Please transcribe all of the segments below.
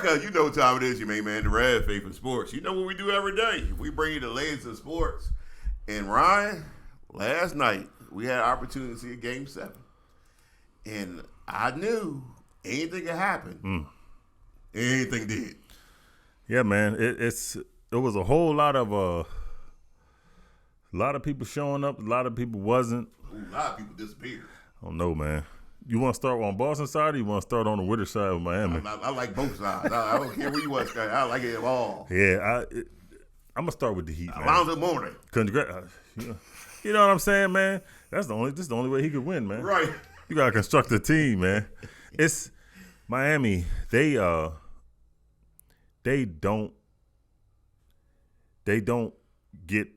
America, you know what time it is, your main man, the Red Faithful Sports. You know what we do every day. We bring you the latest in sports. And Ryan, last night, we had an opportunity to see a Game 7. And I knew anything could happen. Anything did. Yeah, man. It was a whole lot of people showing up. A lot of people wasn't. A lot of people disappeared. I don't know, man. You want to start on Boston side or you want to start on the winter side of Miami? I like both sides. I don't care where you was. I like it all. Yeah, I'm going to start with the Heat, man. Alonzo Mourning. You know what I'm saying, man? This is the only way he could win, man. Right. You got to construct a team, man. It's Miami. They don't get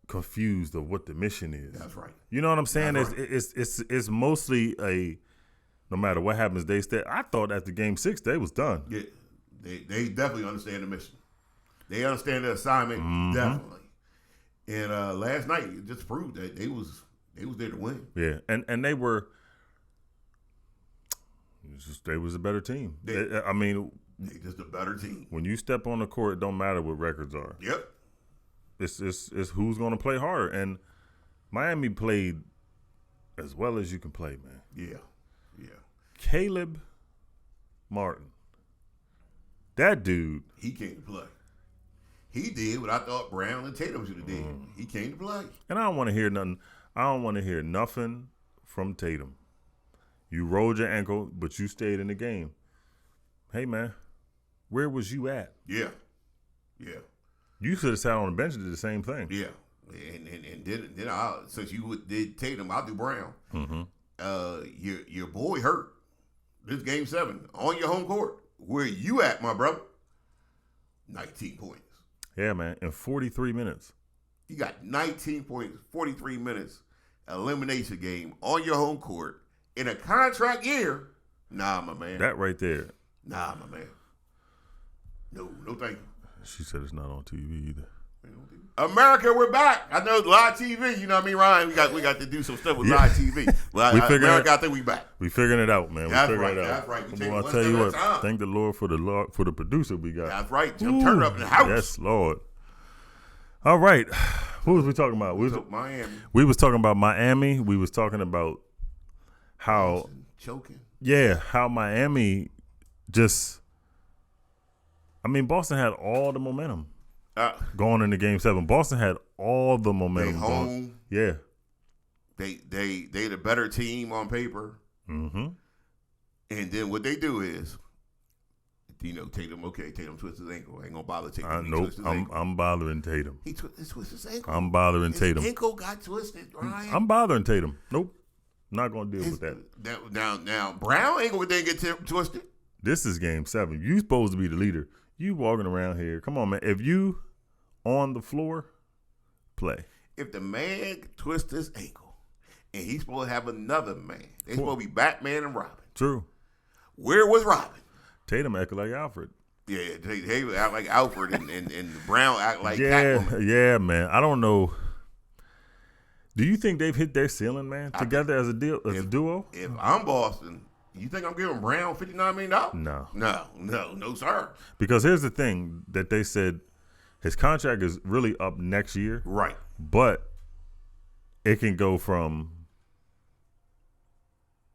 confused of what the mission is. That's right. You know what I'm saying? Right. It's mostly no matter what happens, they stay. I thought after Game 6 they was done. Yeah, they definitely understand the mission. They understand the assignment definitely. And last night it just proved that they was there to win. Yeah, and they were. They was a better team. They just a better team. When you step on the court, it don't matter what records are. Yep. It's who's going to play harder. And Miami played as well as you can play, man. Yeah. Caleb Martin. That dude. He came to play. He did what I thought Brown and Tatum should have did. He came to play. And I don't want to hear nothing. I don't want to hear nothing from Tatum. You rolled your ankle, but you stayed in the game. Hey, man, where was you at? Yeah. You could have sat on the bench and did the same thing. Yeah, and then since you did Tatum, I'll do Brown. Your boy hurt. This Game 7 on your home court. Where you at, my brother? 19 points. Yeah, man, in 43 minutes. You got 19 points, 43 minutes, elimination game on your home court in a contract year. Nah, my man. That right there. Nah, my man. No thank you. She said it's not on TV either. America, we're back. I know live TV. You know what I mean, Ryan? We got to do some stuff with live TV. But America, I think we back. We figuring it out, man. That's we right. It out. That's right. I'll tell you what. Thank the Lord for the producer we got. That's right. Turn up in the house. Yes, Lord. All right. Who was we talking about? Miami. We was talking about Miami. We was talking about how Boston choking. Yeah, how Miami just. I mean, Boston had all the momentum going into Game 7. Boston had all the momentum. They home. Yeah. They the better team on paper. Mm-hmm. And then what they do is, Tatum twists his ankle. I ain't gonna bother Tatum. Nope, I'm bothering Tatum. He twists his ankle. I'm bothering Tatum. His ankle got twisted, Ryan. I'm bothering Tatum. Nope. Not gonna deal with that. Now Brown ankle didn't get twisted. This is Game 7. You supposed to be the leader. You walking around here. Come on, man. If you on the floor, play. If the man twists his ankle and he's supposed to have another man, they're supposed to be Batman and Robin. True. Where was Robin? Tatum acted like Alfred. Yeah, Tatum act like Alfred and Brown act like Catwoman. Yeah, man. I don't know. Do you think they've hit their ceiling, man, together as a duo? If I'm Boston, you think I'm giving Brown $59 million? No, sir. Because here's the thing that they said, his contract is really up next year. Right. But it can go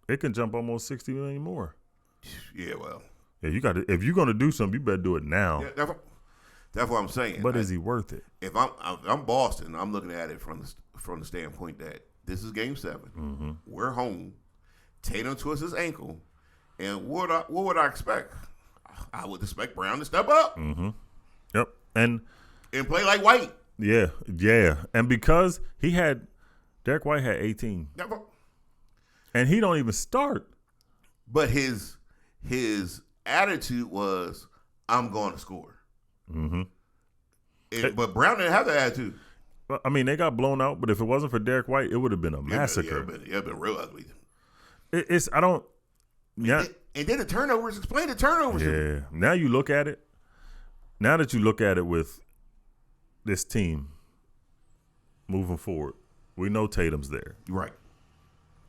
it can jump almost $60 million more. Yeah, well. If you're gonna do something, you better do it now. Yeah, that's what I'm saying. But is he worth it? If I'm Boston, I'm looking at it from the standpoint that this is Game 7. Mm-hmm. We're home. Tatum twists his ankle, and what would I expect? I would expect Brown to step up. Mm-hmm. Yep, and play like White. Yeah, and because Derek White had 18, and he don't even start. But his attitude was, I'm going to score. Mm-hmm. But Brown didn't have that attitude. I mean, they got blown out, but if it wasn't for Derek White, it would have been a massacre. It'd been real ugly. And then the turnovers. Explain the turnovers. Yeah. Now you look at it. Now that you look at it with this team moving forward, we know Tatum's there. Right.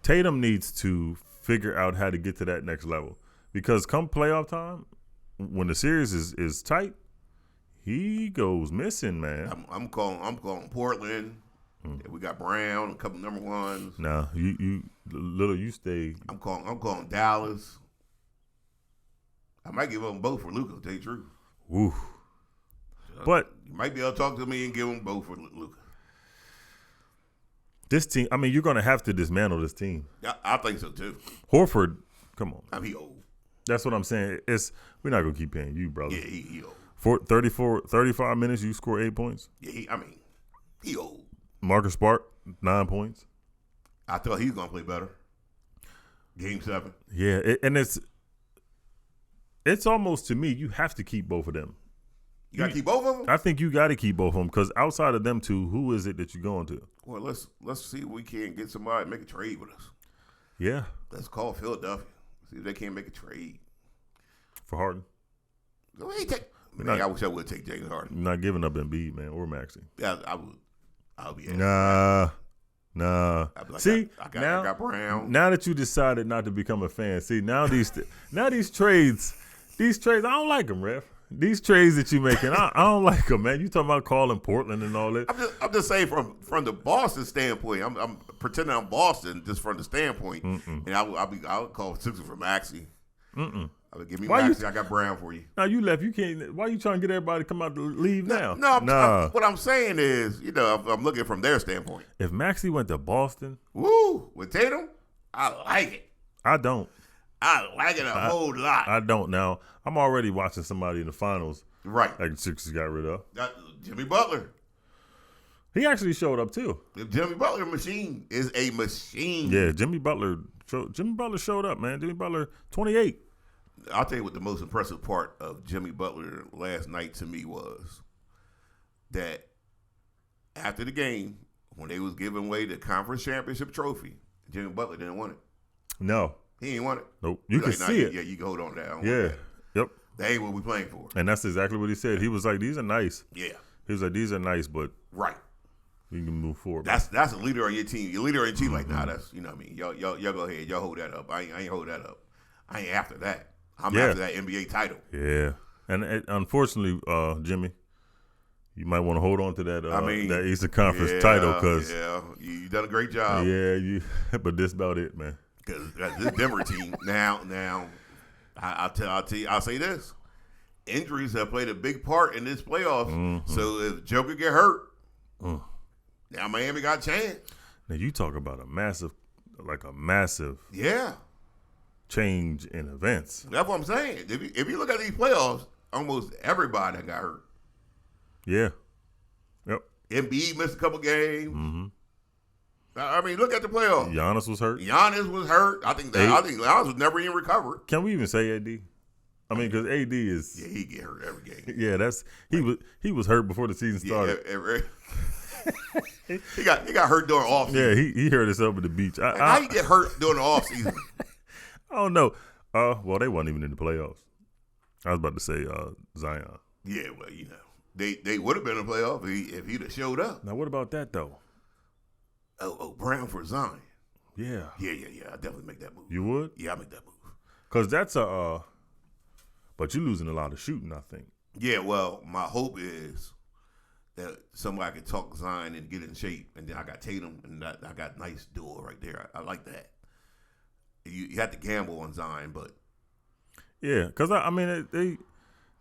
Tatum needs to figure out how to get to that next level because come playoff time, when the series is tight, he goes missing, man. I'm calling Portland. Yeah, we got Brown, a couple number ones. Nah, you stay. I'm calling Dallas. I might give them both for Luka, to tell you the truth. Woo. But you might be able to talk to me and give them both for Luka. This team, I mean, you're going to have to dismantle this team. I think so too. Horford, come on. I mean, he old. That's what I'm saying. We're not going to keep paying you, brother. Yeah, he old. 35 minutes, you score 8 points. Yeah, he old. Marcus Smart, 9 points. I thought he was going to play better. Game 7. Yeah, and it's almost, to me, you have to keep both of them. You got to keep both of them? I think you got to keep both of them because outside of them two, who is it that you're going to? Well, let's see if we can get somebody to make a trade with us. Yeah. Let's call Philadelphia. See if they can't make a trade. For Harden? Go ahead, I wish I would take James Harden. You're not giving up Embiid, man, or Maxey. Yeah, I would. I'll be Nah. Like, see, I got Brown. Now that you decided not to become a fan, see, now these trades, I don't like them, ref. These trades that you making, I don't like them, man. You talking about calling Portland and all that. I'm just saying from the Boston standpoint. I'm pretending I'm Boston just from the standpoint, and I'll call Sixers for Maxey. Give me Maxey. I got Brown for you. Now you left. You can't. Why you trying to get everybody to come out to leave now? No. What I'm saying is, I'm looking from their standpoint. If Maxey went to Boston, with Tatum, I like it. I don't. I like it a whole lot. I don't now. I'm already watching somebody in the finals. Right. Like the Sixers got rid of. Jimmy Butler. He actually showed up too. The Jimmy Butler machine is a machine. Yeah, Jimmy Butler showed up, man. Jimmy Butler, 28. I'll tell you what the most impressive part of Jimmy Butler last night to me was that after the game, when they was giving away the conference championship trophy, Jimmy Butler didn't want it. No. He ain't want it. Nope. You can see it. Yeah, you can hold on to that. Yeah. Yep. That ain't what we playing for. And that's exactly what he said. He was like, these are nice. Yeah. He was like, these are nice, but right. We can move forward. That's a leader on your team. Your leader on your team, like, nah, that's, you know what I mean? Y'all go ahead. Y'all hold that up. I ain't hold that up. I ain't after that. I'm after that NBA title. Yeah. And unfortunately, Jimmy, you might want to hold on to that that Eastern Conference title because you done a great job. Yeah, but this about it, man. Because this Denver team now, I'll say this: injuries have played a big part in this playoffs. Mm-hmm. So if Jokic get hurt, now Miami got a chance. Now you talk about a massive change in events. That's what I'm saying. If you look at these playoffs, almost everybody got hurt. Yeah. Yep. Embiid missed a couple games. Mm-hmm. I mean, look at the playoffs. Giannis was hurt. I think Giannis was never even recovered. Can we even say AD? I mean, because AD is he get hurt every game. Yeah, he was hurt before the season started. He got hurt during off season. Yeah, he hurt himself at the beach. How you get hurt during the off season? I don't know. Well, they weren't even in the playoffs. I was about to say Zion. Yeah, well, they would have been in the playoff if he'd have showed up. Now, what about that though? Oh, Brown for Zion. Yeah. Yeah. I definitely make that move. You would? Yeah, I make that move. Because that's but you're losing a lot of shooting, I think. Yeah, well, my hope is that somebody can talk Zion and get in shape, and then I got Tatum, and I got nice duo right there. I like that. You have to gamble on Zion, but yeah, because I mean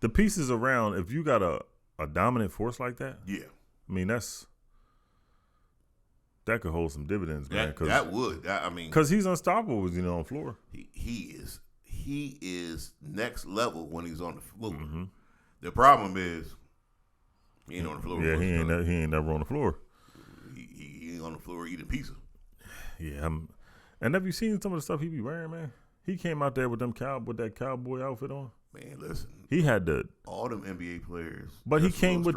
the pieces around. If you got a dominant force like that, yeah, I mean that could hold some dividends, man. That would. Because he's unstoppable, on the floor. He is next level when he's on the floor. Mm-hmm. The problem is he ain't on the floor. Yeah, he ain't never on the floor. He ain't on the floor eating pizza. Yeah, and have you seen some of the stuff he be wearing, man? He came out there with that cowboy outfit on. Man, listen. He had all them NBA players. But he came with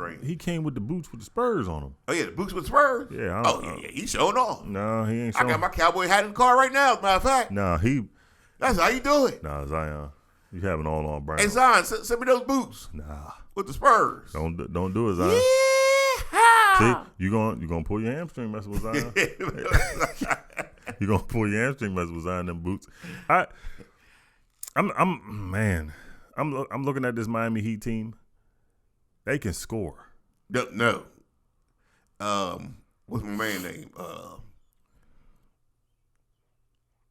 the boots with the Spurs on them. Oh yeah, the boots with Spurs. Yeah. Yeah, he's showing off. No, he ain't showing. I got my cowboy hat in the car right now. As a matter of fact. Nah, that's how you do it. Nah, Zion, you have an all on Brown. Hey Zion, send me those boots. Nah, with the Spurs. Don't do it, Zion. Yeah. See, you gonna pull your hamstring messing with Zion. You gonna pull your hamstring messing with Zion them boots. I'm man. I'm looking at this Miami Heat team. They can score. No. What's my man name?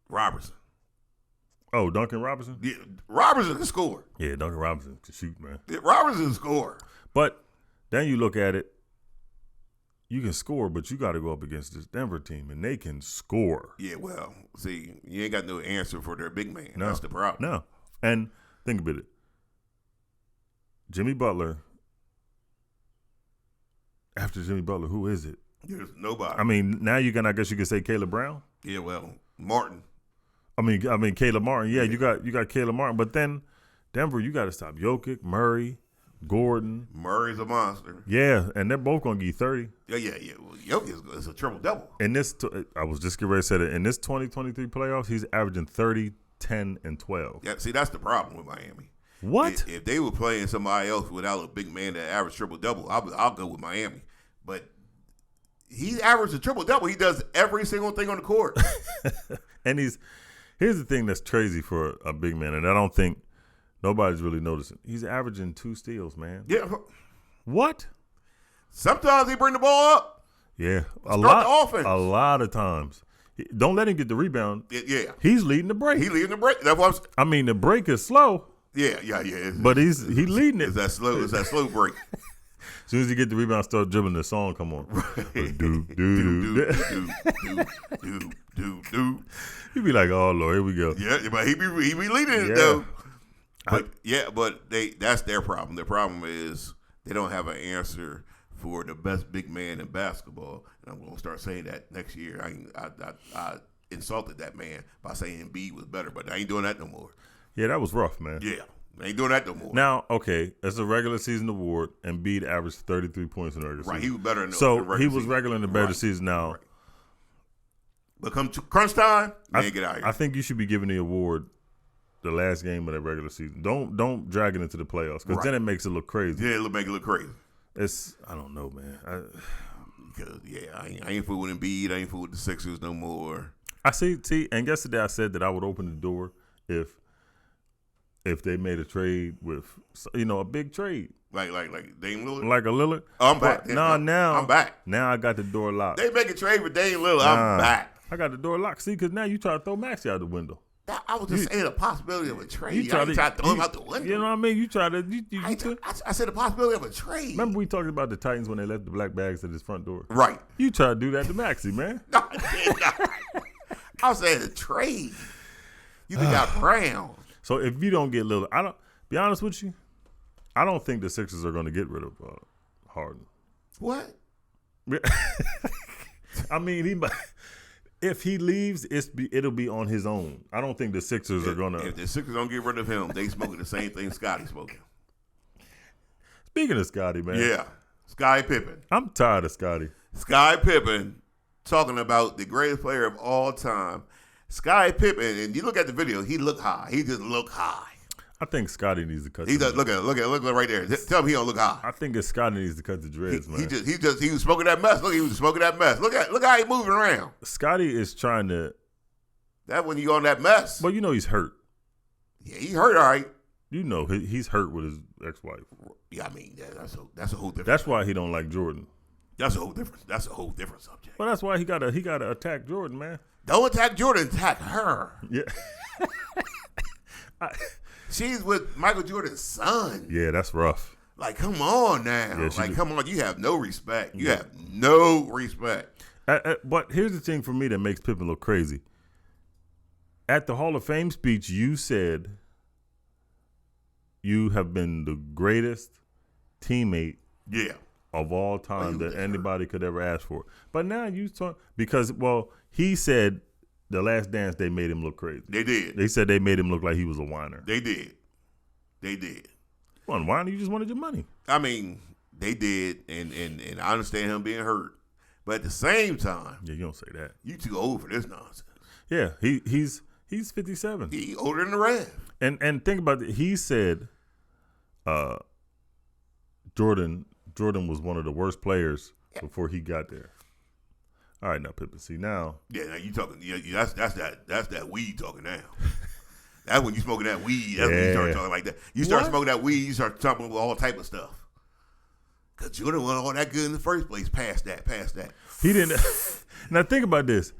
Robertson. Oh, Duncan Robinson? Yeah, Robertson can score. Yeah, Duncan Robinson can shoot, man. Yeah, Robertson can score. But then you look at it, you can score, but you got to go up against this Denver team, and they can score. Yeah, well, see, you ain't got no answer for their big man. No, That's the problem. No. And think about it. Jimmy Butler, after Jimmy Butler, who is it? There's nobody. I mean, now I guess you could say Caleb Brown. Yeah, well, Martin. I mean Caleb Martin. Yeah, you got Caleb Martin, but then Denver, you got to stop Jokic, Murray, Gordon. Murray's a monster. Yeah, and they're both gonna give you 30. Yeah. Well, Jokic is a triple double. In this, I was just getting ready to say that in this 2023 playoffs, he's averaging 30, 10, and 12. Yeah, see, that's the problem with Miami. What? If they were playing somebody else without a big man that averaged triple double, I'll go with Miami. But he averaged a triple double. He does every single thing on the court. And here's the thing that's crazy for a big man, and I don't think nobody's really noticing. He's averaging 2 steals, man. Yeah. What? Sometimes he bring the ball up. Yeah, the offense. A lot of times. Don't let him get the rebound. Yeah. He's leading the break. He leading the break. That's what I'm saying. I mean, the break is slow. Yeah. But he's leading it. It's that slow break. As soon as you get the rebound, start dribbling, the song come on. Do. You be like, oh Lord, here we go. Yeah, but he be leading it though. But that's their problem. Their problem is they don't have an answer for the best big man in basketball. And I'm gonna start saying that next year. I insulted that man by saying Embiid was better, but I ain't doing that no more. Yeah, that was rough, man. Yeah. I ain't doing that no more. Now, okay, it's a regular season award, and Embiid averaged 33 points in the regular season. Right, he was better in the So he was regular in the better season now. Right. But come to crunch time, man, get out here. I think you should be giving the award the last game of that regular season. Don't drag it into the playoffs, because then it makes it look crazy. Yeah, it'll make it look crazy. I don't know, man. Because, I ain't fooling Embiid. I ain't fooling the Sixers no more. I see, and yesterday I said that I would open the door if they made a trade with, a big trade. Like Dame Lillard? Like a Lillard? I'm back. Now I'm back. Now I got the door locked. They make a trade with Dame Lillard. I'm back. I got the door locked. See, because now you try to throw Maxey out the window. I was just saying the possibility of a trade. You try to throw him out the window. You know what I mean? You try to. I said the possibility of a trade. Remember we talked about the Titans when they left the black bags at his front door? Right. You try to do that to Maxey, man. No, I did not. I was saying a trade. You think got Brown. So if you don't get Lillard, be honest with you, I don't think the Sixers are going to get rid of Harden. What? I mean, if he leaves, it'll be on his own. I don't think the Sixers are going to. If the Sixers don't get rid of him, they smoking the same thing Scotty's smoking. Speaking of Scotty, man. Yeah. Scottie Pippen. I'm tired of Scotty. Scottie Pippen talking about the greatest player of all time. Scottie Pippen, and you look at the video, he looked high. He just looked high. I think Scotty needs to cut. He does. Look right there. Tell him he don't look high. I think Scotty needs to cut the dreads, man. He was smoking that mess. Look, he was smoking that mess. Look how he moving around. Scotty is trying to. That when you on that mess. Well, he's hurt. Yeah, he hurt. All right. He's hurt with his ex-wife. Yeah, I mean that's a whole different. That's why he don't like Jordan. That's a whole different subject. Well, that's why he gotta attack Jordan, man. Don't attack Jordan. Attack her. Yeah. She's with Michael Jordan's son. Yeah, that's rough. Like, come on now. Yeah, come on. You have no respect. You have no respect. But here's the thing for me that makes Pippen look crazy. At the Hall of Fame speech, you said you have been the greatest teammate of all time that anybody could ever ask for. But now you talk because, he said the Last Dance, they made him look crazy. They did. They said they made him look like he was a whiner. They did. You wasn't whining, you just wanted your money. I mean, they did, and I understand him being hurt. But at the same time, yeah, you don't say that. You too old for this nonsense. Yeah, he's 57. He older than the Rev. And think about it. He said Jordan was one of the worst players before he got there. All right, now Pippen. See now. Yeah, now you talking. Yeah, that's that weed talking now. That's when you smoking that weed. That's when you start talking like that. You start smoking that weed, you start talking about all type of stuff. Because Jordan wasn't all that good in the first place. Past that. He didn't. Now think about this.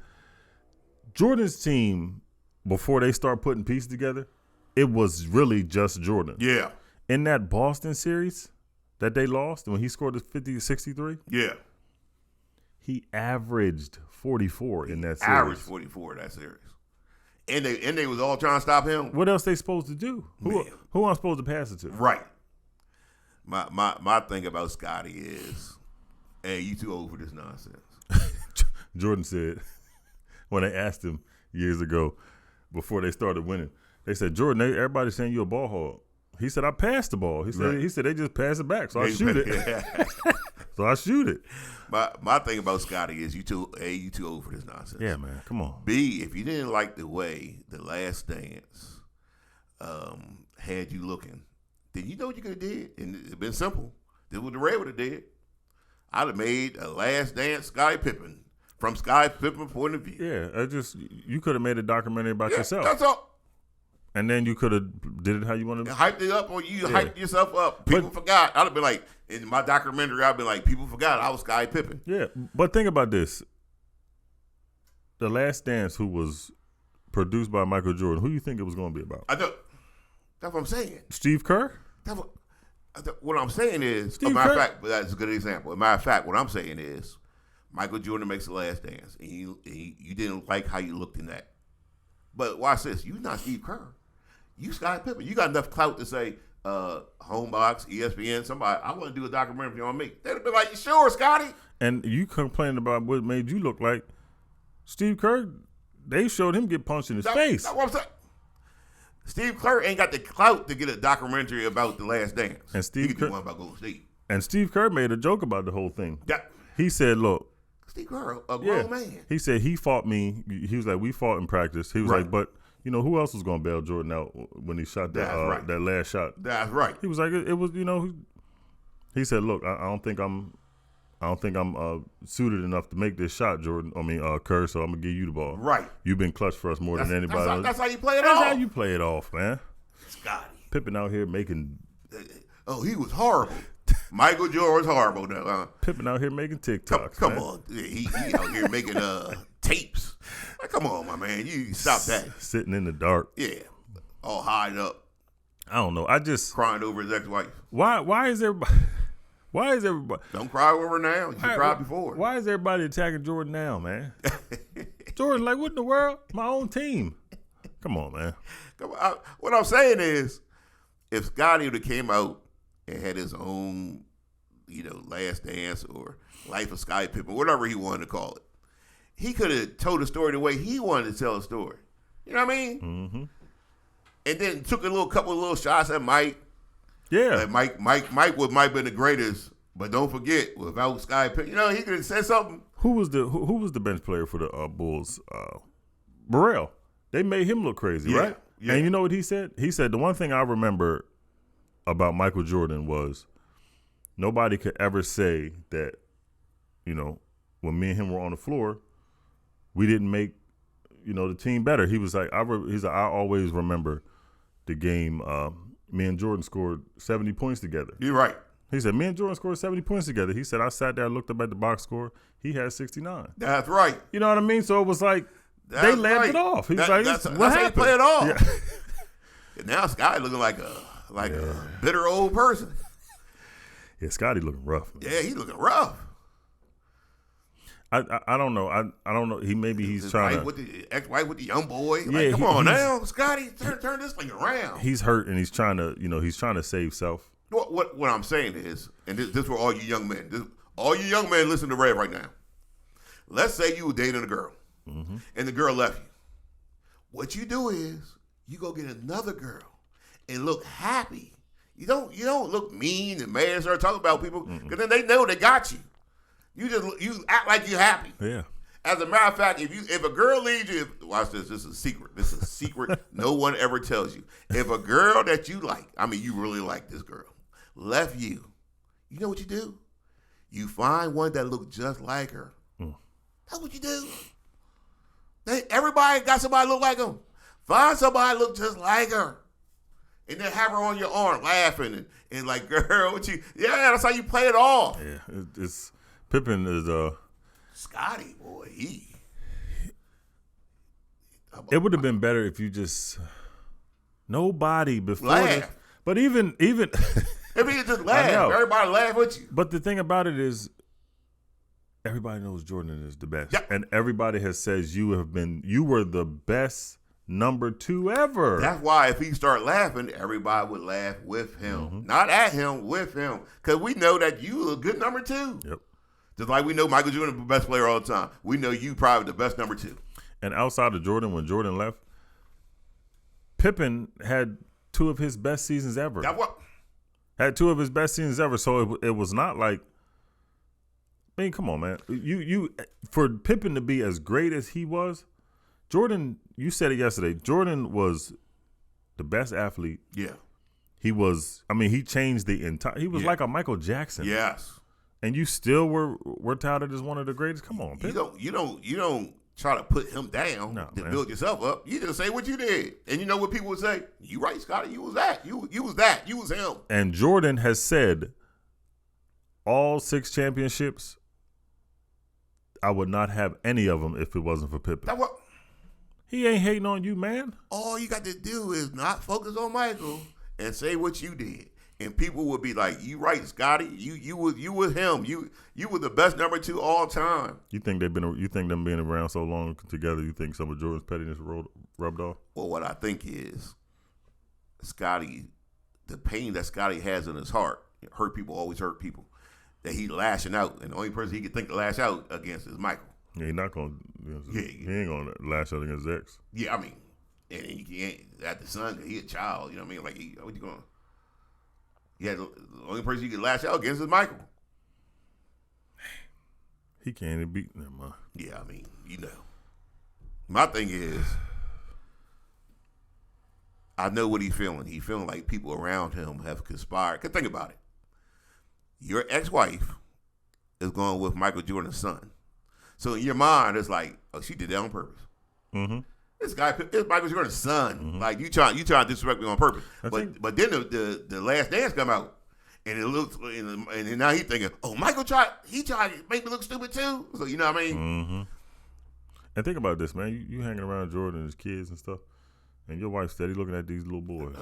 Jordan's team, before they start putting pieces together, it was really just Jordan. Yeah. In that Boston series that they lost, when he scored the 63, yeah, he averaged 44 in that series. Averaged 44 in that series. And they was all trying to stop him. What else they supposed to do? Who I'm supposed to pass it to? Right. My thing about Scotty is, hey, you too old for this nonsense. Jordan said, when they asked him years ago, before they started winning, they said, Jordan, everybody's saying you're a ball hog. He said, I passed the ball. He said they just pass it back, so I shoot it. So I shoot it. My thing about Scotty is you too old for this nonsense. Yeah, man, come on. B, if you didn't like the way The Last Dance had you looking, then you know what you could have did, and it's been simple. This is what the Red would have did. I'd have made a Last Dance Scottie Pippen from Scottie Pippen's point of view. Yeah, you could have made a documentary about yourself. That's all. And then you could have did it how you wanted to. Hyped it up, or you hyped yourself up. People forgot. I'd have been like, in my documentary, I'd be like, people forgot I was Scottie Pippen. Yeah, but think about this. The Last Dance, who was produced by Michael Jordan, who do you think it was going to be about? I know. That's what I'm saying. Steve Kerr? What I'm saying is, a matter of fact, that's a good example. As a matter of fact, what I'm saying is, Michael Jordan makes The Last Dance, and you didn't like how you looked in that. But watch this. You're not Steve Kerr. You Scottie Pippen. You got enough clout to say, Homebox, ESPN, somebody, I want to do a documentary on me. They'd have been like, sure, Scotty. And you complaining about what made you look like Steve Kerr. They showed him get punched in his face. That's what I'm saying. Steve Kerr ain't got the clout to get a documentary about The Last Dance. And Steve Kerr, one about Golden State. And Steve Kerr made a joke about the whole thing. He said, look. Steve Kerr, a grown man. He said he fought me. He was like, we fought in practice. He was like, but you know, who else was going to bail Jordan out when he shot that that last shot? That's right. He was like, it was, you know, he said, look, I don't think I'm suited enough to make this shot, Jordan. I mean, Kerr, so I'm going to give you the ball. Right. You've been clutch for us more than anybody. That's how you play it off. That's how you play it off, man. Scotty. Pippen out here making. Oh, he was horrible. Michael Jordan was horrible now. Pippen out here making TikToks. Come on. He out here making tapes. Like, come on, my man. You stop that. Sitting in the dark. Yeah. All hiding up. I don't know. I just. Crying over his ex-wife. Why is everybody. Why is everybody? Don't cry over her now. You cried before. Why is everybody attacking Jordan now, man? Jordan, like, what in the world? My own team. Come on, man. Come on. What I'm saying is, if Scotty would have came out and had his own, Last Dance or Life of Scottie Pippen, whatever he wanted to call it, he could have told the story the way he wanted to tell the story. You know what I mean? Mm-hmm. And then took a couple of little shots at Mike. Yeah. Mike might have been the greatest, but don't forget, without Scottie Pippen, he could have said something. Who was the bench player for the Bulls? Burrell. They made him look crazy, right? Yeah. And you know what he said? He said the one thing I remember about Michael Jordan was nobody could ever say that, when me and him were on the floor, we didn't make, the team better. He was like, I always remember the game. Me and Jordan scored 70 points together. You're right. He said, me and Jordan scored 70 points together. He said, I sat there and looked up at the box score. He had 69. That's right. You know what I mean? So it was like, they laughed it off. He was like, that's what happened? How you play it off. Yeah. And now Scotty looking like a bitter old person. Yeah, Scotty looking rough, man. Yeah, he looking rough. I don't know. I don't know. He's trying to ex-wife with the young boy. Like, come on now, Scotty, turn this thing around. He's hurt and he's trying to save self. What I'm saying is, and this for all you young men. All you young men listen to Red right now. Let's say you were dating a girl, and the girl left you. What you do is you go get another girl and look happy. You don't look mean and mad and start talking about people because then they know they got you. You act like you're happy. Yeah. As a matter of fact, if a girl leaves you, watch this. This is a secret. This is a secret no one ever tells you. If a girl that you like, you really like this girl, left you, you know what you do? You find one that looks just like her. That's what you do. Everybody got somebody look like them. Find somebody look just like her. And then have her on your arm laughing and like, girl, what you? Yeah, that's how you play it off. Yeah, it's Pippen is Scotty, boy, It would have been better if you just nobody before laugh. This, but even if you just laugh, everybody laugh with you. But the thing about it is, everybody knows Jordan is the best, and everybody has says you were the best number 2 ever. That's why if he start laughing, everybody would laugh with him, not at him, with him, because we know that you a good number 2. Yep. Just like we know Michael Jordan is the best player all the time, we know you probably the best number 2. And outside of Jordan, when Jordan left, Pippen had 2 of his best seasons ever. Had 2 of his best seasons ever. So it was not like, I mean, come on, man. You for Pippen to be as great as he was, Jordan, you said it yesterday, Jordan was the best athlete. Yeah. He was, I mean, he changed the entire, he was like a Michael Jackson. Yes. And you still were touted as one of the greatest. Come on, Pippen. You don't try to put him down to build yourself up. You just say what you did. And you know what people would say? You right, Scotty, you was that. You was that. You was him. And Jordan has said all 6 championships, I would not have any of them if it wasn't for Pippen. He ain't hating on you, man. All you got to do is not focus on Michael and say what you did. And people would be like, you right, Scotty. You was him. You were the best number 2 all time. You think them being around so long together, you think some of Jordan's pettiness rubbed off? Well, what I think is Scotty, the pain that Scotty has in his heart, hurt people always hurt people, that he lashing out. And the only person he could think to lash out against is Michael. Yeah, he not gonna. He ain't gonna lash out against X. Yeah, I mean, and he ain't at the son. He a child. You know what I mean? Like, what you going? Yeah, the only person you can lash out against is Michael. He can't even beat them, man. Yeah, I mean, you know. My thing is, I know what he's feeling. He's feeling like people around him have conspired. Cause think about it. Your ex-wife is going with Michael Jordan's son. So in your mind, it's like, oh, she did that on purpose. Mm-hmm. This guy, it's Michael Jordan's son. Mm-hmm. Like you trying to disrespect me on purpose. But then the Last Dance come out, and it looks, and now he's thinking, oh, Michael tried to make me look stupid too. So you know what I mean? Mm-hmm. And think about this, man. You hanging around Jordan and his kids and stuff, and your wife steady looking at these little boys.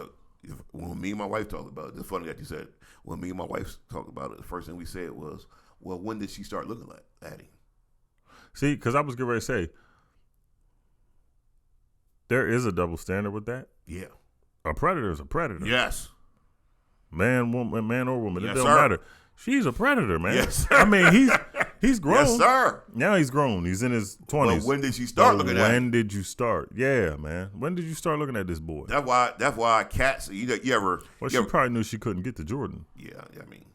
When me and my wife talked about it, it's funny that you said. When me and my wife talked about it, the first thing we said was, well, when did she start looking at him? See, because I was getting ready to say, there is a double standard with that. Yeah. A predator is a predator. Yes. Man or woman, yes, it don't sir. matter. She's a predator, man. Yes, sir. I mean, he's grown. Yes, sir. Now he's grown. He's in his 20s. Well, when did she start looking at him? When did you start? Yeah, man. When did you start looking at this boy? That's why cats, you ever... Well, she probably knew she couldn't get to Jordan. Yeah, I mean,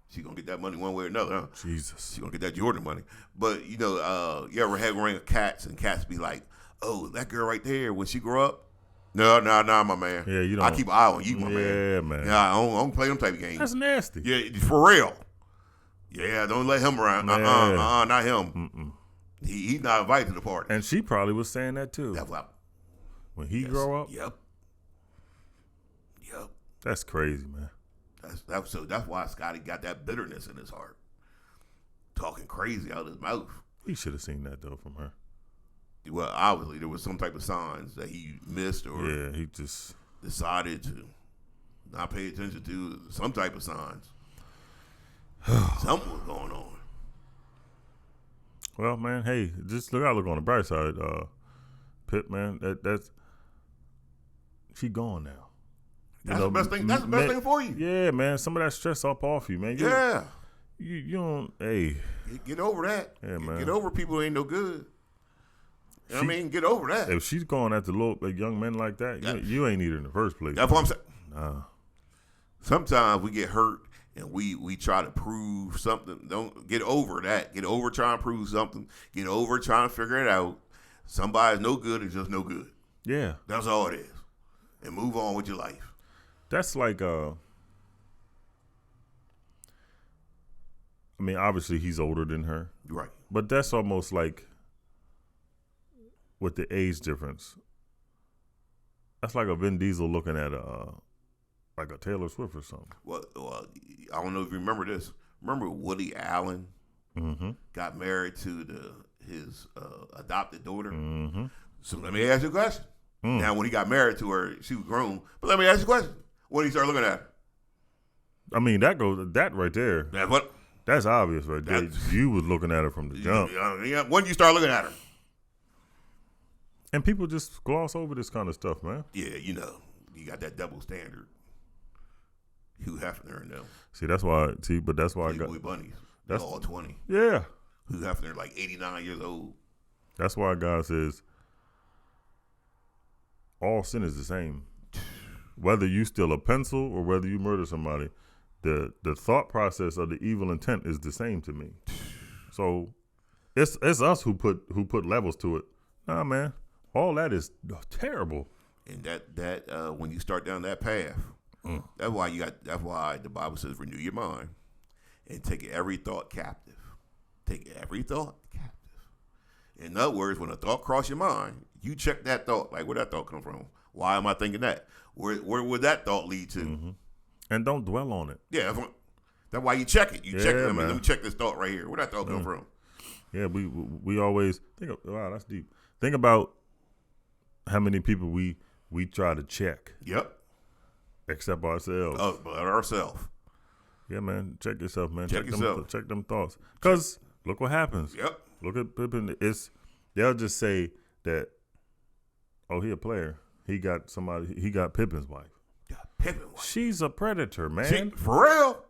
she going to get that money one way or another, huh? Jesus. She going to get that Jordan money. But, you ever had a ring of cats and cats be like, oh, that girl right there, when she grow up, no, my man. Yeah, you know. I keep an eye on you, my man. Yeah, man. Yeah, I don't play them type of games. That's nasty. Yeah, for real. Yeah, don't let him around. Not him. Mm-mm. He's not invited to the party. And she probably was saying that too. That's why. When he grow up. Yep. That's crazy, man. That's why Scotty got that bitterness in his heart, talking crazy out of his mouth. He should have seen that though from her. Well, obviously there was some type of signs that he missed, or he just decided to not pay attention to. Some type of signs. Something was going on. Well, man, hey, just look on the bright side. Pip, man, that's she gone now. That's the best thing. That's the best thing for you. Yeah, man. Some of that stress up off you, man. You don't. Hey, get over that. Yeah, man. Get over people who ain't no good. I mean, get over that. If she's going after young men like that, you ain't need her in the first place. That's what I'm saying. Nah. Sometimes we get hurt and we try to prove something. Don't get over that. Get over trying to prove something. Get over trying to figure it out. Somebody's no good is just no good. Yeah. That's all it is. And move on with your life. That's like, I mean, obviously he's older than her. Right. But that's almost like with the age difference. That's like a Vin Diesel looking at like a Taylor Swift or something. Well, I don't know if you remember this. Remember Woody Allen got married to his adopted daughter? Mm-hmm. So let me ask you a question. Now, when he got married to her, she was grown. But let me ask you a question. When he started looking at her? I mean, that right there. That's what? That's obvious right there. You was looking at her from the jump. When did you start looking at her? And people just gloss over this kind of stuff, man. Yeah, you got that double standard. Hugh Hefner and them. See, that's why. But that's why I got. Boy Bunnies. They're all 20. Yeah. Hugh Hefner, like 89 years old. That's why God says all sin is the same. Whether you steal a pencil or whether you murder somebody, the thought process of the evil intent is the same to me. So it's us who put levels to it. Nah, man, all that is terrible. And that when you start down that path, that's why the Bible says renew your mind and take every thought captive. Take every thought captive. In other words, when a thought crosses your mind, you check that thought. Like, where that thought come from? Why am I thinking that? Where would that thought lead to? Mm-hmm. And don't dwell on it. Yeah, that's why you check it. You check it. Man. Let me check this thought right here. Where that thought come from? Yeah, we always think of, wow, that's deep. Think about how many people we try to check. Yep. Except ourselves. Oh, but ourselves. Yeah, man. Check yourself, man. Check yourself. Check them thoughts. Because look what happens. Yep. Look at Pippen. They'll just say that, oh, he a player. He got Pippen's wife. Got Pippen's wife. She's a predator, man. For real?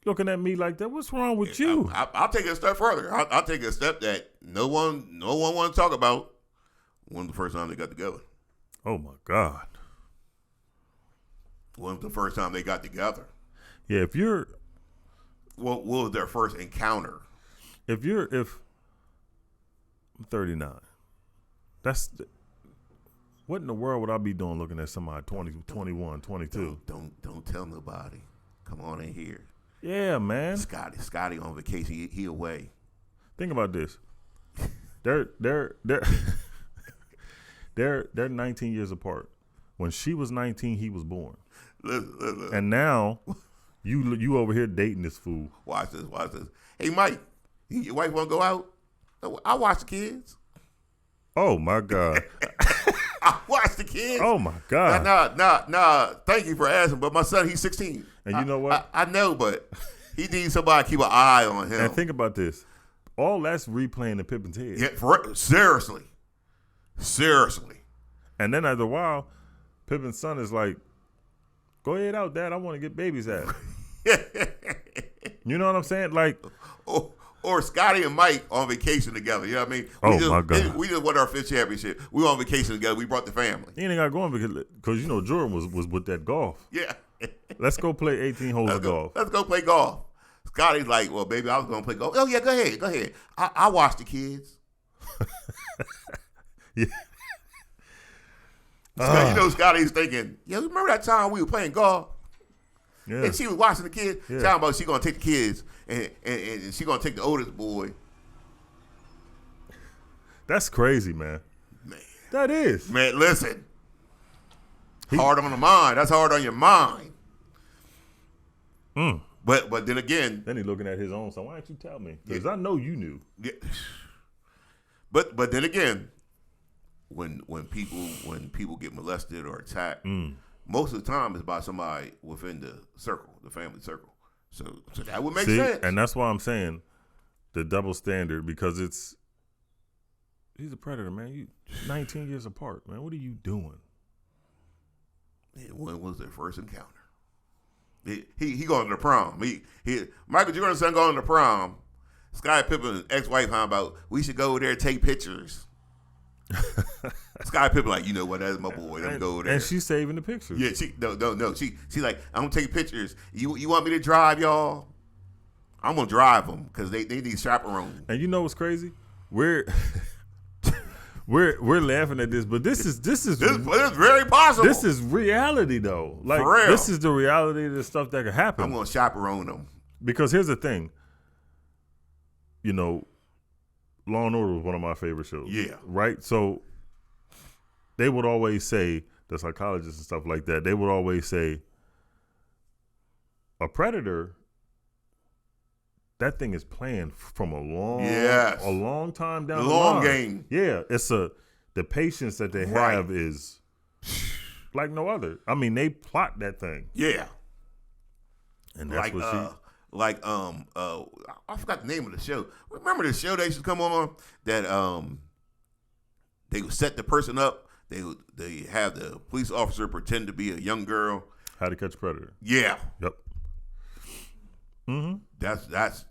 Looking at me like that. What's wrong with you? I'll take it a step further. I'll take a step that no one want to talk about. When was the first time they got together? Oh, my God. When was the first time they got together? Yeah, if you're... What was their first encounter? If I'm 39, what in the world would I be doing looking at somebody 20, 21, 22? Don't tell nobody. Come on in here. Yeah, man. Scotty on vacation. He away. Think about this. They're 19 years apart. When she was 19, he was born. Listen. And now you over here dating this fool. Watch this. Hey, Mike, your wife want to go out? I watch the kids. Oh, my God. I watch the kids. Oh, my God. Nah. Thank you for asking, but my son, he's 16. And you know what? I know, but he needs somebody to keep an eye on him. And think about this. All that's replaying in Pippen's head. Yeah, seriously. And then after a while, Pippen's son is like, go ahead out, Dad. I want to get babies at. You know what I'm saying? Like, or Scotty and Mike on vacation together. You know what I mean? My God. We just won our 5th championship. We were on vacation together. We brought the family. He ain't got going because you know Jordan was with that golf. Yeah. Let's go play 18 holes of golf. Let's go play golf. Scotty's like, well, baby, I was going to play golf. Oh, yeah, go ahead. I watch the kids. Yeah. You know, Scotty's thinking, yeah, remember that time we were playing golf? Yeah. And she was watching the kids. Yeah. Talking about she going to take the kids and she going to take the oldest boy. That's crazy, man. That is. Man, listen. Hard on the mind. That's hard on your mind. But then again. Then he looking at his own son. Why didn't you tell me? Because I know you knew. Yeah. But then again, when people get molested or attacked, most of the time it's by somebody within the family circle. So that would make sense. And that's why I'm saying the double standard, because he's a predator, man. You 19 years apart, man. What are you doing? When was their first encounter? He going to the prom. Michael Jordan's son going to the prom. Scottie Pippen's ex-wife talking about we should go over there and take pictures. Scottie Pippen like, you know what, that's my boy. Let me go over there. And she's saving the pictures. Yeah, no. She like, I'm gonna take pictures. You want me to drive, y'all? I'm gonna drive them because they need chaperones. And you know what's crazy? We're laughing at this, but this is very possible. This is reality though. Like, for real. This is the reality of the stuff that could happen. I'm gonna chaperone them. Because here's the thing. You know, Law and Order was one of my favorite shows. Yeah. Right? So they would always say the psychologists and stuff like that, they would always say a predator, that thing is playing from a long time down the line. Long game. Yeah, the patience that they have is like no other. I mean, they plot that thing. Yeah. And that's I forgot the name of the show. Remember the show they used to come on that they would set the person up. They have the police officer pretend to be a young girl. How to Catch a Predator. Yeah. Yep. Mm-hmm. That's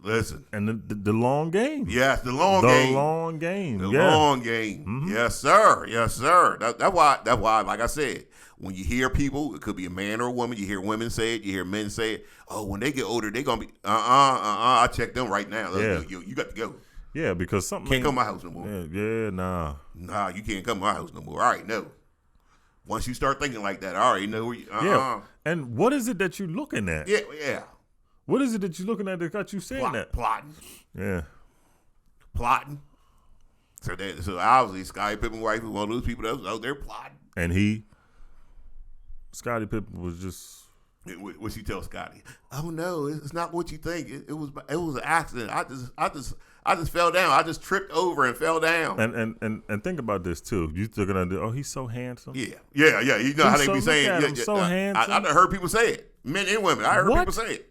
listen. And the long game. Yes, the long game. The long game. The long game. Mm-hmm. Yes, sir. Yes, sir. That's why, like I said, when you hear people, it could be a man or a woman, you hear women say it, you hear men say it. Oh, when they get older, they're going to be, I check them right now. Yeah. You got to go. Yeah, because something can't come to my house no more. Yeah, nah. Nah, you can't come to my house no more. All right, no. Once you start thinking like that, I already know where you, Yeah. And what is it that you're looking at? Yeah. What is it that you're looking at that got you saying that? Plotting. Yeah. Plotting. So obviously, Scottie Pippen's wife was one of those people that was out there plotting. And Scottie Pippen was just. What she tell Scottie? Oh no, it's not what you think. It was an accident. I just fell down. I just tripped over and fell down. And think about this too. You still gonna he's so handsome. Yeah. You know how they be saying. Him, so handsome. I heard people say it, men and women. I heard people say it.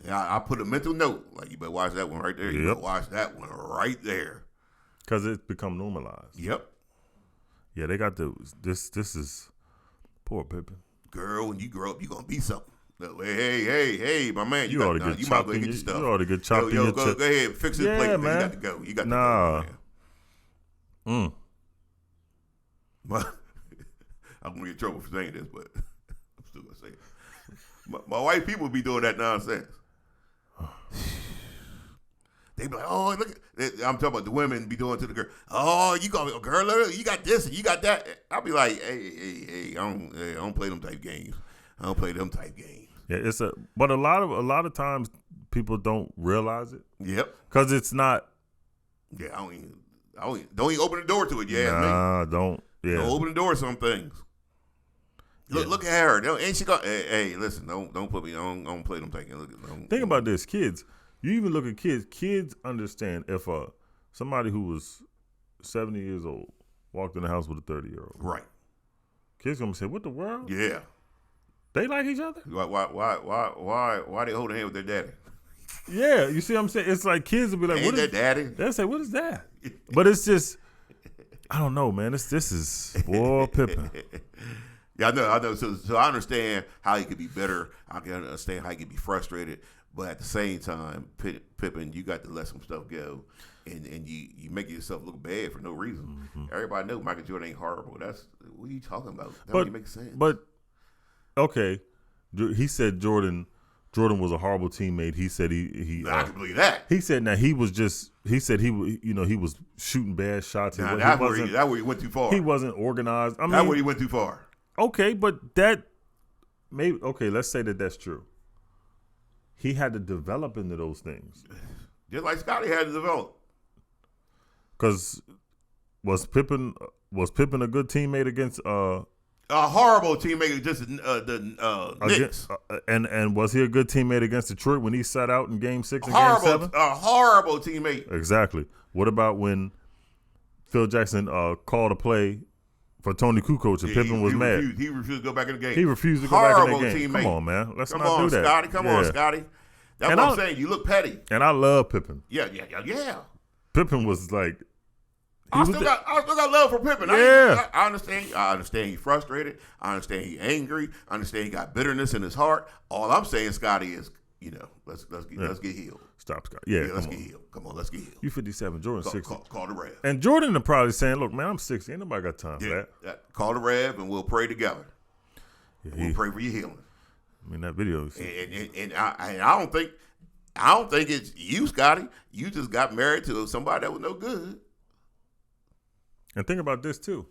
Yeah, I put a mental note like you better watch that one right there. You better watch that one right there. Because it's become normalized. Yep. Yeah, they got this is poor Pippen. Girl, when you grow up, you're going to be something. Hey, my man. You ought to get chopped in your stuff. You ought to get chopped in your go ahead, fix this plate. Man. You got to go. You got to go, man. I'm going to get in trouble for saying this, but I'm still going to say it. My white people be doing that nonsense. They be like, oh, look. I'm talking about the women be doing to the girl. Oh, you got a girl, you got this and you got that. I'll be like, hey, I don't play them type games. I don't play them type games. Yeah, but a lot of times people don't realize it. Yep. Because it's not. Yeah, don't even open the door to it. Yeah, don't. Yeah. Don't open the door to some things. Look at her. Ain't she got? Hey, listen, don't put me. Don't play them type games. Think about this, kids. You even look at kids. Kids understand if somebody who was 70 years old walked in the house with a 30-year-old. Right. Kids gonna say, "What the world?" Yeah. They like each other. Why they holding hands with their daddy? Yeah, you see what I'm saying? It's like kids will be like, "What is that, daddy?" They'll say, "What is that?" But it's just, I don't know, man. This is boy Pippen. Yeah, I know. So I understand how he could be bitter. I can understand how he could be frustrated. But at the same time, Pippen, you got to let some stuff go, and you make yourself look bad for no reason. Mm-hmm. Everybody knows Michael Jordan ain't horrible. What are you talking about? That don't even make sense. But okay, he said Jordan was a horrible teammate. He said he I can believe that. He said he was shooting bad shots. Nah, that's where he went too far. He wasn't organized. That's where he went too far. Okay, but let's say that's true. He had to develop into those things. Just like Scottie had to develop. Because was Pippen a good teammate against a horrible teammate against the Knicks? And was he a good teammate against Detroit when he sat out in Game 6 and Game 7? A horrible teammate. Exactly. What about when Phil Jackson called a play for Tony Kukoc and Pippen was mad? He refused to go back in the game. He refused to go back in the game. Teammate. Come on, man. Let's not do that. Scottie. Come on, Scottie. That's what I'm saying. You look petty. And I love Pippen. Yeah. Pippen was like. I still got love for Pippen. Yeah. I understand. I understand he's frustrated. I understand he's angry. I understand he got bitterness in his heart. All I'm saying, Scottie, is let's get healed. Stop, Scott. Yeah, let's get healed. Come on, let's get healed. You 57, Jordan 60. Call the Rev. And Jordan are probably saying, "Look, man, I'm 60. Ain't nobody got time for that. Call the Rev, and we'll pray together. Yeah, we'll pray for your healing." I mean, that video. And I don't think it's you, Scottie. You just got married to somebody that was no good. And think about this too.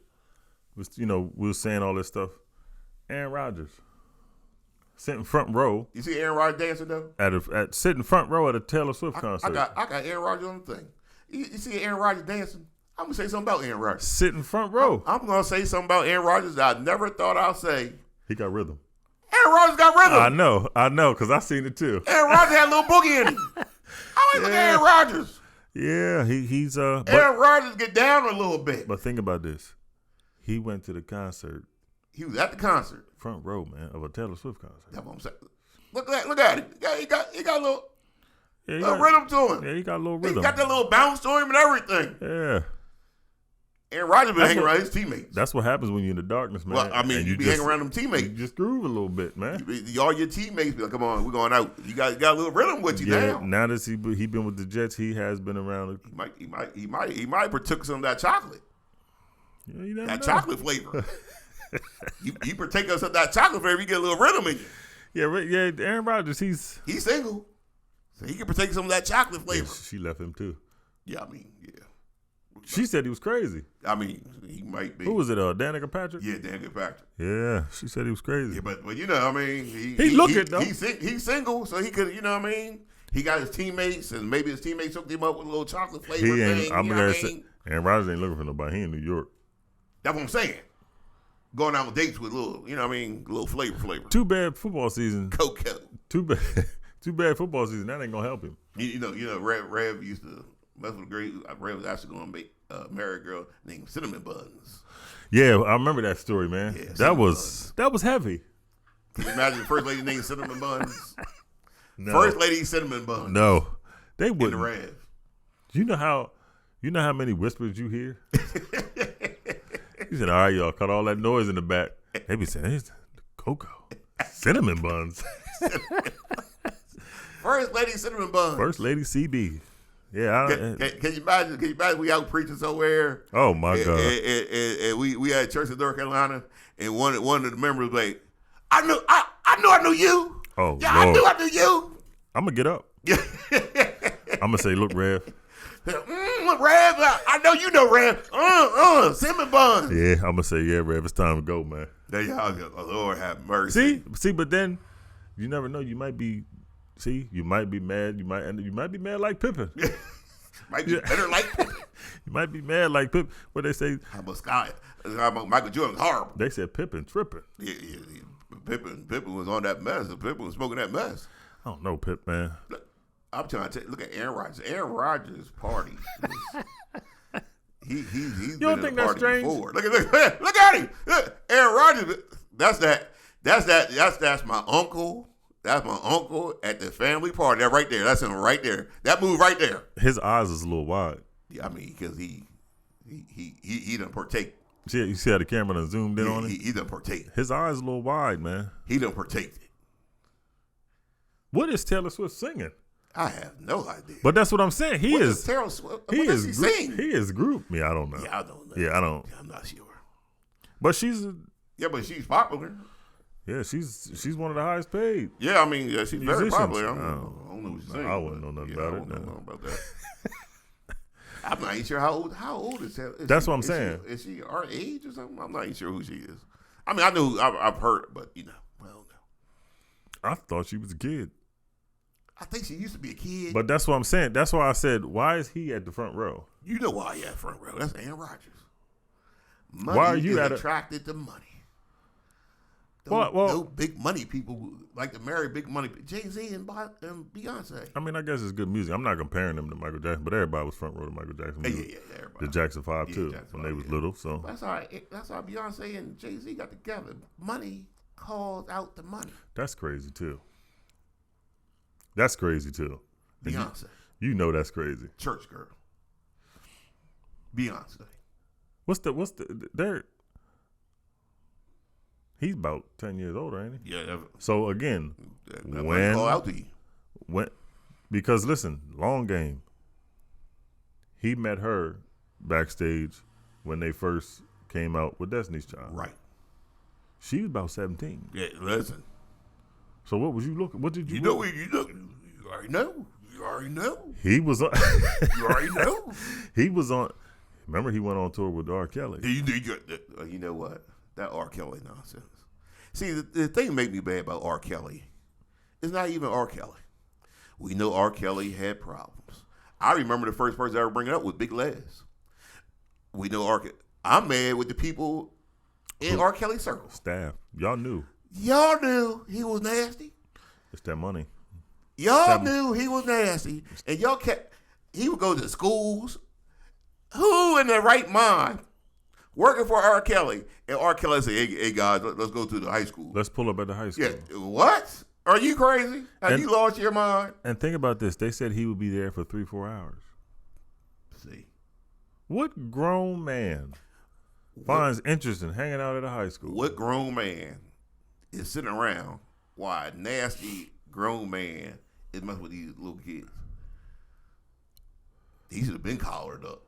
We were saying all this stuff. Aaron Rodgers sitting front row. You see Aaron Rodgers dancing though? At sitting front row at a Taylor Swift concert. I got Aaron Rodgers on the thing. You see Aaron Rodgers dancing? I'm going to say something about Aaron Rodgers. Sitting front row. I'm going to say something about Aaron Rodgers that I never thought I'd say. He got rhythm. Aaron Rodgers got rhythm. I know, because I seen it too. Aaron Rodgers had a little boogie in him. I always look at Aaron Rodgers. Yeah, he's Aaron Rodgers get down a little bit. But think about this. He went to the concert. He was at the concert. Front row, man, of a Taylor Swift concert. That's what I'm saying. Look at it. He got a little, little rhythm to him. Yeah, he got a little rhythm. He got that little bounce to him and everything. Yeah. Aaron Rodgers been hanging around his teammates. That's what happens when you're in the darkness, man. Well, I mean, you be hanging around them teammates. You just groove a little bit, man. All your teammates be like, come on, we're going out. You got a little rhythm with you now. Now that he been with the Jets, he has been around. He might partook some of that chocolate. Yeah, you never that know. Chocolate flavor. you partake of some of that chocolate flavor, you get a little rhythm in you. Yeah. Aaron Rodgers, he's single, so he can partake some of that chocolate flavor. Yeah, she left him too. Yeah, I mean, yeah. She said he was crazy. I mean, he might be. Who was it? Danica Patrick? Yeah, Danica Patrick. Yeah, she said he was crazy. Yeah, but you know, I mean, he look it though. He's single, so he could, you know what I mean? He got his teammates, and maybe his teammates hooked him up with a little chocolate flavor thing. Aaron Rodgers ain't looking for nobody. He in New York. That's what I'm saying. Going out on dates with a little, you know what I mean, a little flavor. Too bad football season. Cocoa. Too bad football season. That ain't gonna help him. You know, Rev used to mess with a great. Rev was actually going to marry a girl named Cinnamon Buns. Yeah, I remember that story, man. Yeah, that was heavy. Can you imagine the first lady named Cinnamon Buns? No. First lady Cinnamon Buns. No, they wouldn't. In the Rev. You know how many whispers you hear? He said, all right, y'all, cut all that noise in the back. They be saying, it's cocoa. Cinnamon buns. First lady Cinnamon Buns. First lady CB. Yeah. Can you imagine we out preaching somewhere? Oh, my God. And we had church in North Carolina, and one of the members was like, I knew you. Oh, yeah, Lord. I knew you. I'm going to get up. I'm going to say, look, Rev. Rev, I know you know Rev. Cinnamon Buns. Yeah, I'm gonna say, yeah, Rev, it's time to go, man. Lord have mercy. See, but then you never know. You might be mad. You might be mad like Pippen. Might be better like Pippen. You might be mad like Pippen. What they say? How about Michael Jordan's horrible. They said Pippen tripping. Yeah. Pippen was on that mess. Pippen was smoking that mess. I don't know, Pip, man. I'm trying to look at Aaron Rodgers. Aaron Rodgers' party. He's you been don't in think a that's party strange? before. Look at him. Aaron Rodgers. That's my uncle. That's my uncle at the family party. That right there. That's him right there. That move right there. His eyes is a little wide. Yeah, I mean, because he done partake. You see how the camera done zoomed in on him? He done partake. His eyes a little wide, man. He done partake. What is Taylor Swift singing? I have no idea. But that's what I'm saying. He is Taylor Swift. He what does he sing? He is group. Me, I don't know. Yeah, I don't know. Yeah, I don't. I'm not sure. But she's but she's popular. Yeah, she's one of the highest paid. Yeah, I mean, she's very popular. I don't know what she's saying. I wouldn't know nothing about it. I don't know about that. I'm not even sure how old is Taylor. That's what I'm saying. Is she our age or something? I'm not even sure who she is. I mean, I know I've heard it, but I don't know. I thought she was a kid. I think she used to be a kid. But that's what I'm saying. That's why I said, why is he at the front row? You know why he at the front row. That's Aaron Rodgers. Money why are you attracted to money. Those big money people like to marry big money. Jay-Z and Beyonce. I mean, I guess it's good music. I'm not comparing them to Michael Jackson, but everybody was front row to Michael Jackson. Yeah, everybody. The Jackson 5 too, when they was little. So that's how Beyonce and Jay-Z got together. Money calls out the money. That's crazy too. That's crazy too. Beyonce. You know that's crazy. Church girl. Beyonce. What's the he's about 10 years older, ain't he? Yeah. So again, when call out to you. Because listen, long game. He met her backstage when they first came out with Destiny's Child. Right. She was about 17. Yeah, listen. So what was you looking? What did you? You already know. You already know. He was on. You already know. He was on. Remember, he went on tour with R. Kelly. You know what? That R. Kelly nonsense. See, the thing that made me bad about R. Kelly is not even R. Kelly. We know R. Kelly had problems. I remember the first person I ever bring it up was Big Les. We know R. I'm mad with the people in R. Kelly's circle. Staff. Y'all knew. Y'all knew he was nasty. It's that money. Y'all knew he was nasty. And y'all kept, he would go to schools. Who in their right mind working for R. Kelly? And R. Kelly said, hey guys, let's go to the high school. Let's pull up at the high school. Yeah. What? Are you crazy? Have you lost your mind? And think about this. They said he would be there for 3-4 hours. See. What grown man finds interest in hanging out at a high school? What grown man is sitting around while a nasty grown man is messing with these little kids? He should have been collared up.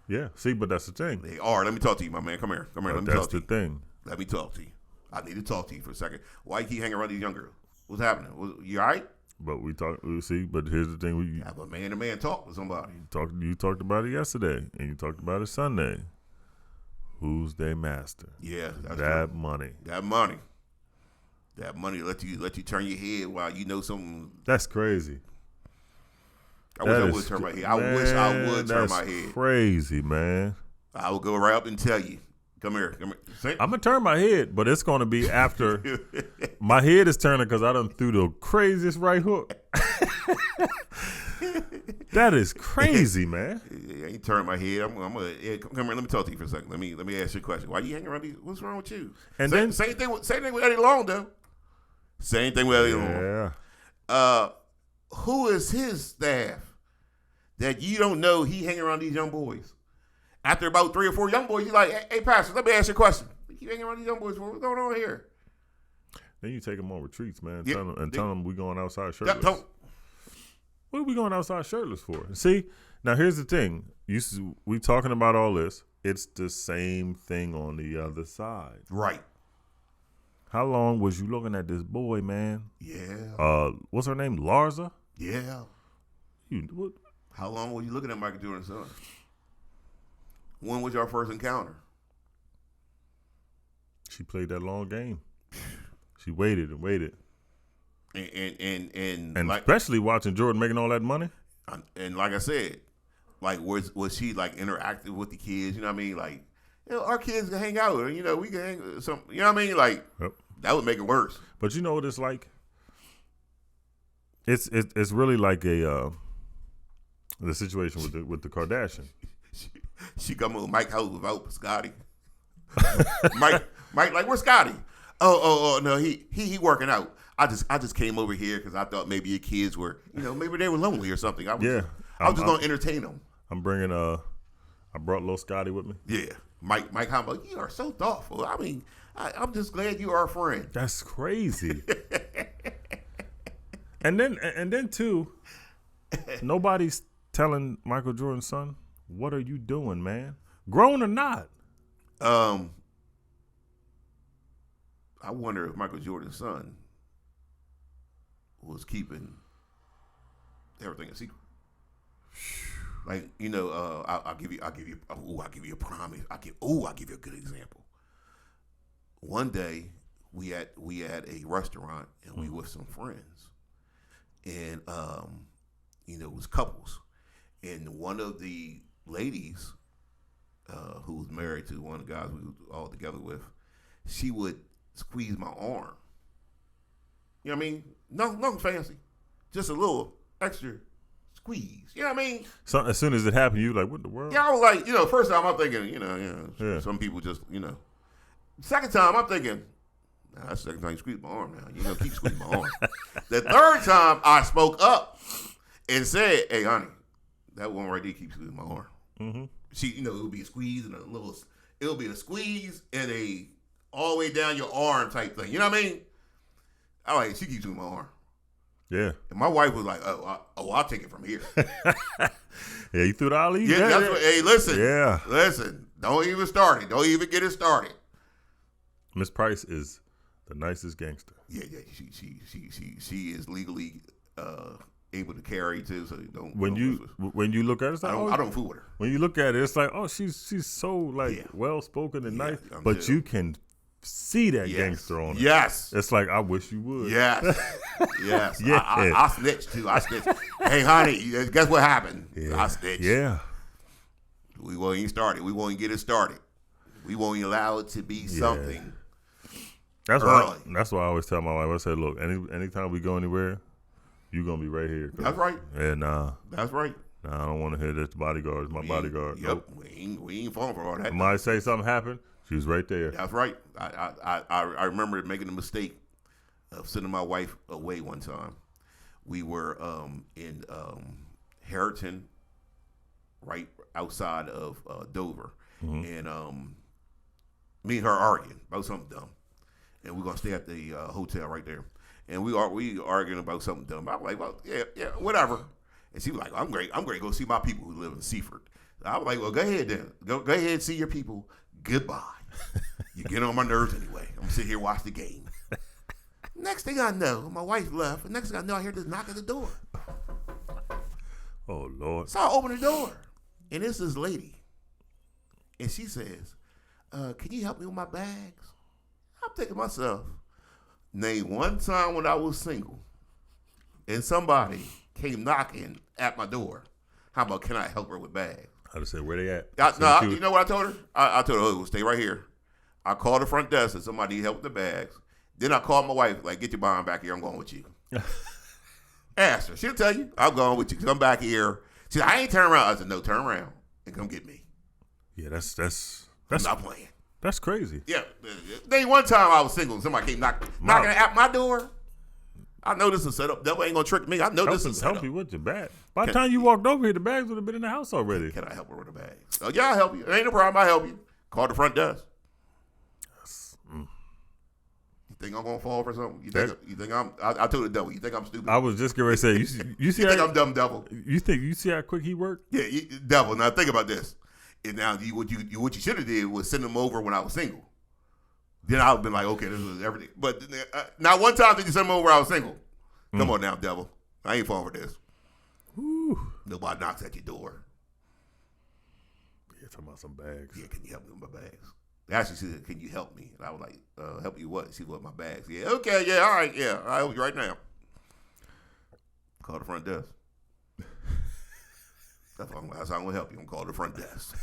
Yeah, see, but that's the thing. They are. Let me talk to you, my man. Come here. Let me talk to you. That's the thing. Let me talk to you. I need to talk to you for a second. Why you keep hanging around these young girls? What's happening? You all right? But but here's the thing. We have a man-to-man talk with somebody. You talked about it yesterday, and you talked about it Sunday. Who's their master? Yeah, that's that true. money. That money. That money let you turn your head while you know something. That's crazy. I wish I would turn my head. I wish I would turn my head. That's crazy, man. I will go right up and tell you. Come here. I'm going to turn my head, but it's going to be after my head is turning because I done threw the craziest right hook. That is crazy, man. I ain't turning my head. I'm gonna come here. Let me talk to you for a second. Let me ask you a question. Why you hanging around these? What's wrong with you? And same thing with Eddie Long though. Same thing with Eddie Long. Yeah. Who is his staff that you don't know he hanging around these young boys? After about 3 or 4 young boys, you're like, hey, Pastor, let me ask you a question. You hanging around these young boys, what's going on here? Then you take them on retreats, man. Yeah. Tell them we going outside shirtless. What are we going outside shirtless for? See, now here's the thing. We talking about all this. It's the same thing on the other side. Right. How long was you looking at this boy, man? Yeah. What's her name? Larsa? Yeah. What? How long were you looking at Michael Jordan's son? When was your first encounter? She played that long game. She waited and waited. And like, especially watching Jordan making all that money. And like I said, like was she like interactive with the kids? You know what I mean? Like, our kids can hang out, and we can hang some. You know what I mean? Like, yep. That would make it worse. But you know what it's like? It's really like the situation with the Kardashians. She come with Mike house without Scotty. Mike, like, where's Scotty? Oh, no, he working out. I just came over here because I thought maybe your kids were, maybe they were lonely or something. I was just gonna entertain them. I'm bringing I brought little Scotty with me. Yeah, Mike, like, you are so thoughtful. I mean, I'm just glad you are a friend. That's crazy. and then too, nobody's telling Michael Jordan's son, what are you doing, man? Grown or not? I wonder if Michael Jordan's son was keeping everything a secret. Like, I'll give you a promise. I'll give you a good example. One day we had a restaurant and we with some friends, and it was couples, and one of the ladies who was married to one of the guys we were all together with, she would squeeze my arm. You know what I mean? Nothing fancy, just a little extra squeeze. You know what I mean? So as soon as it happened, you were like, what in the world? Yeah, I was like, first time I'm thinking, yeah. Some people just, Second time I'm thinking, that's the second time you squeeze my arm now. Keep squeezing my arm. The third time I spoke up and said, hey, honey, that one right there keeps squeezing my arm. Mm-hmm. She, it would be a squeeze and it'll be a squeeze and a all the way down your arm type thing. You know what I mean? I'm like, she keeps squeezing my arm. Yeah. And my wife was like, I'll take it from here. Yeah, you threw the alley. Yeah, that's what, hey, listen. Yeah. Listen, don't even start it. Don't even get it started. Miss Price is the nicest gangster. Yeah. She is legally able to carry too. So don't. When you look at it, it's like, I don't fool with her. When you look at it, it's like, oh, she's so well spoken and nice, but you can see that gangster on her. Yes. It's like, I wish you would. Yes. Yes. Yeah. I snitched too. Hey, honey, guess what happened? Yeah. I snitched. Yeah. We won't even start it. We won't even get it started. We won't even allow it to be something. That's why I always tell my wife. I said, look, anytime we go anywhere, you're gonna be right here. That's right. And that's right. I don't want to hear that the bodyguard is my bodyguard. Yep. Nope. We ain't falling for all that. Somebody say something happened, she's right there. That's right. I remember making the mistake of sending my wife away one time. We were in Harrington, right outside of Dover, and me and her arguing about something dumb, and we're gonna stay at the hotel right there, and we arguing about something dumb. I'm like, well, yeah, whatever, and she was like, I'm great to go see my people who live in Seaford. I was like, well, go ahead then, go ahead and see your people. Goodbye. You get on my nerves anyway. I'm gonna sit here and watch the game. Next thing I know, my wife left, and next thing I know, I hear this knock at the door. Oh Lord! So I open the door, and it's this lady, and she says, can you help me with my bags? I'm thinking to myself, name one time when I was single and somebody came knocking at my door. How about, can I help her with bags? I just said, where they at? You know what I told her? I told her, oh, stay right here. I called the front desk and somebody helped with the bags. Then I called my wife, like, get your behind back here. I'm going with you. Ask her. She'll tell you, I'm going with you. Come back here. She said, I ain't turn around. I said, no, turn around and come get me. Yeah, that's I'm not playing. That's crazy. Yeah. Then one time I was single and somebody came knocking at my door. I know this is set up. Devil ain't going to trick me. I know this is set up. Help you with your bag. By the time you walked over here, the bags would have been in the house already. Can I help her with the bags? Oh, yeah, I'll help you. It ain't no problem. I'll help you. Call the front desk. You think I'm going to fall for something? You think I told the devil, you think I'm stupid? I was just going to say, you see you think I'm dumb, devil? You see how quick he worked? Yeah, devil. Now think about this. And now what you should have did was send him over when I was single. Then I would have been like, okay, this was everything. But not one time did you send him over when I was single. Come on now, devil. I ain't falling for this. Woo. Nobody knocks at your door. Yeah, talking about some bags. Yeah, can you help me with my bags? Actually, she said, can you help me? And I was like, help you what? She was my bags. Yeah, okay, yeah, all right, yeah. I'll help you right now. Call the front desk. That's how I'm going to help you. I'm calling the front desk.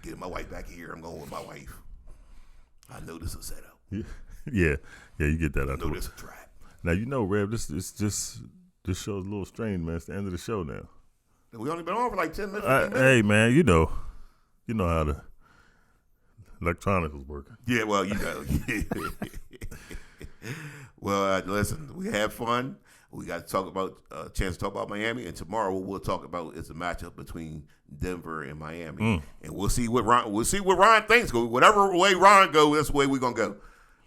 Getting my wife back here. I'm going with my wife. I know this is a setup. Yeah, you get that. I know this is a trap. Now, you know, Rev, this show's a little strange, man. It's the end of the show now. We only been on for like 10 minutes. Hey, man, you know how the electronics was working. Yeah, well, you know. Well, listen, we had fun. We got to talk about a chance to talk about Miami, and tomorrow what we'll talk about is the matchup between Denver and Miami, and we'll see what Ron thinks. Whatever way Ron goes, that's the way we're gonna go.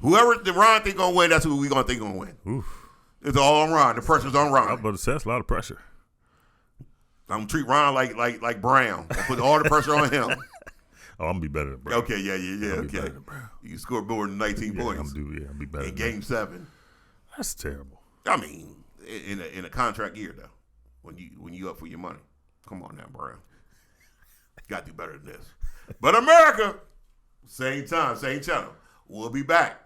Whoever the Ron think gonna win, that's who we gonna think gonna win. Oof. It's all on Ron. The pressure's on Ron. I was about to say that's a lot of pressure. I'm gonna treat Ron like Brown. I put all the pressure on him. Oh, I'm gonna be better than Brown. Okay, yeah. Okay, you score more than 19 points. I'll be better in Game 7. That's terrible. I mean, in a contract year though, when you up for your money, come on now, Brown. Got to do better than this. But America, same time, same channel. We'll be back.